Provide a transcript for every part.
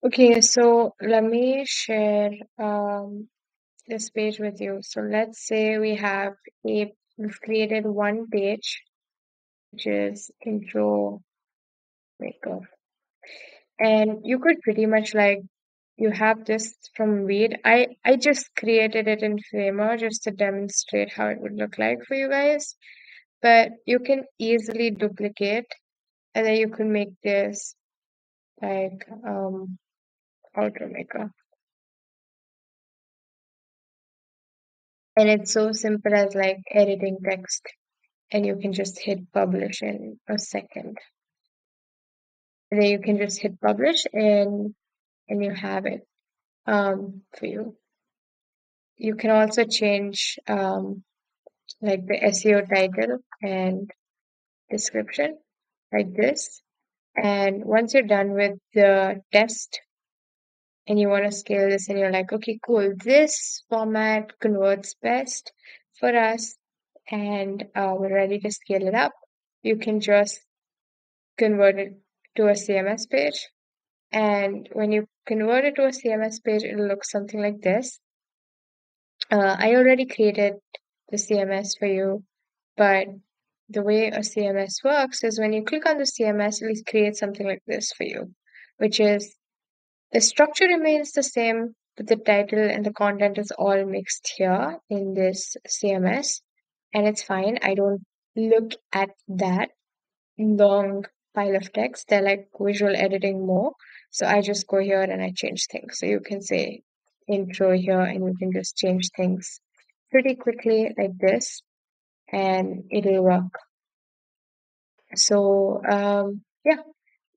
Okay, so let me share this page with you. So let's say we've created one page, which is intro makeup. And you could pretty much like you have this from Weed. I just created it in Framer just to demonstrate how it would look like for you guys. But you can easily duplicate and then you can make this like outro maker. And it's so simple as like editing text and you can just hit publish in a second. And then you can just hit publish and you have it for you. You can also change like the SEO title and description like this. And once you're done with the test and you want to scale this and you're like, okay, cool, this format converts best for us and we're ready to scale it up, you can just convert it to a CMS page. And when you convert it to a CMS page, it'll look something like this. I already created the CMS for you, but the way a CMS works is when you click on the CMS, it'll create something like this for you, which is the structure remains the same, but the title and the content is all mixed here in this CMS, and it's fine. I don't look at that long pile of text. They're like visual editing more. So I just go here and I change things. So you can say intro here and you can just change things pretty quickly like this and it'll work. So yeah,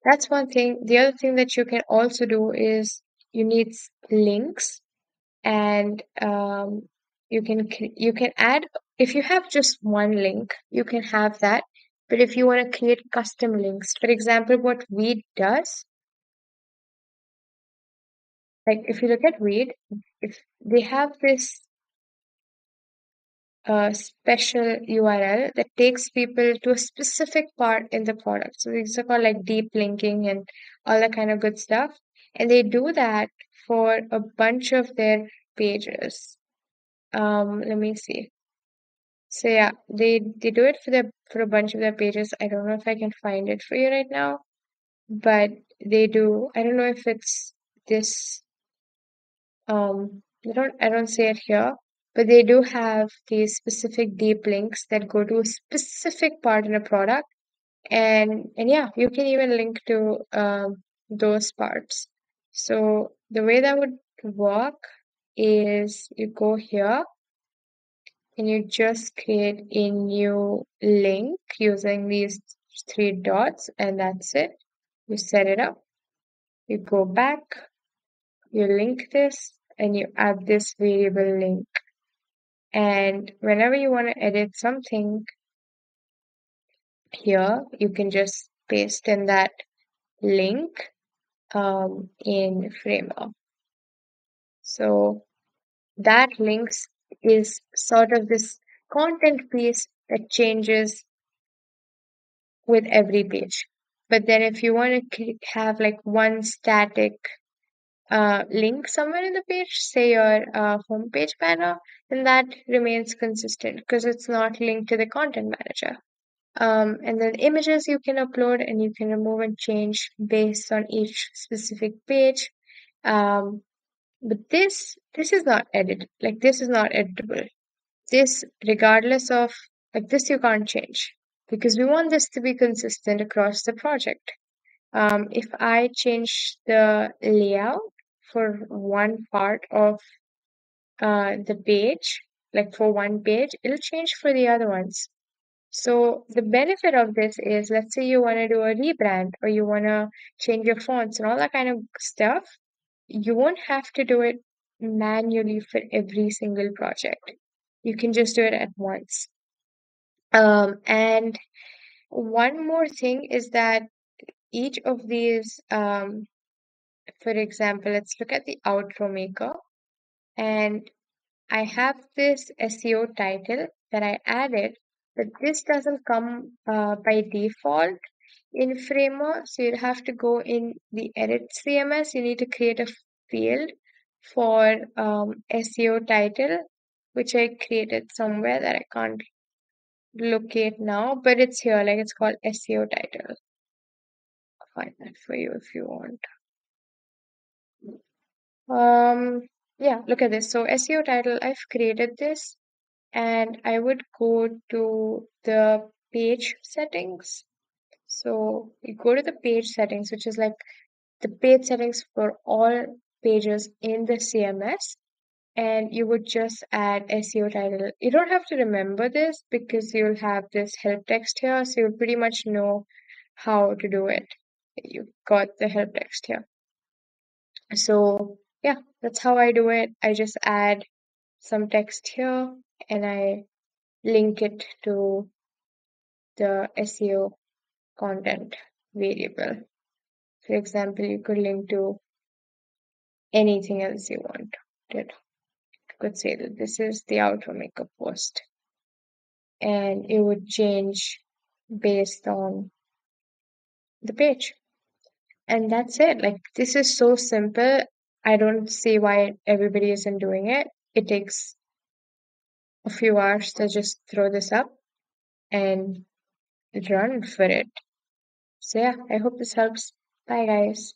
that's one thing. The other thing that you can also do is you need links and you can add if you have just one link, you can have that. But if you want to create custom links, for example, what Weed does, like if you look at Weed, if they have this special URL that takes people to a specific part in the product. So these are called like deep linking and all that kind of good stuff. And they do that for a bunch of their pages. Let me see. So yeah, they do it for a bunch of their pages. I don't know if I can find it for you right now, but they do. I don't know if it's this. I don't see it here, but they do have these specific deep links that go to a specific part in a product, and yeah, you can even link to those parts. So the way that would work is you go here and you just create a new link using these three dots, and that's it. You set it up, you go back, you link this, and you add this variable link. And whenever you want to edit something here, you can just paste in that link in Framer. So that links is sort of this content piece that changes with every page. But then if you want to have like one static link somewhere in the page, say your homepage banner, then that remains consistent because it's not linked to the content manager. And then images you can upload and you can remove and change based on each specific page. But this is not this is not editable. This, regardless of this, you can't change because we want this to be consistent across the project. If I change the layout for one part of the page, like for one page, it'll change for the other ones. So the benefit of this is, let's say you want to do a rebrand or you want to change your fonts and all that kind of stuff, you won't have to do it manually for every single project. You can just do it at once. And one more thing is that each of these, for example, let's look at the outro maker. And I have this SEO title that I added, but this doesn't come by default. in Framer, so you'd have to go in the edit CMS. You need to create a field for SEO title, which I created somewhere that I can't locate now, but it's here, like it's called SEO title. I'll find that for you if you want. Yeah, look at this. So SEO title, I've created this, and I would go to the page settings. So you go to the page settings, which is like the page settings for all pages in the CMS, and you would just add SEO title. You don't have to remember this because you'll have this help text here, so you'll pretty much know how to do it. You've got the help text here. So yeah, that's how I do it. I just add some text here and I link it to the SEO content variable. For example, you could link to anything else you want. You could say that this is the outdoor makeup post, and it would change based on the page. And that's it. Like, this is so simple. I don't see why everybody isn't doing it. It takes a few hours to just throw this up and run for it. So, yeah, I hope this helps. Bye, guys.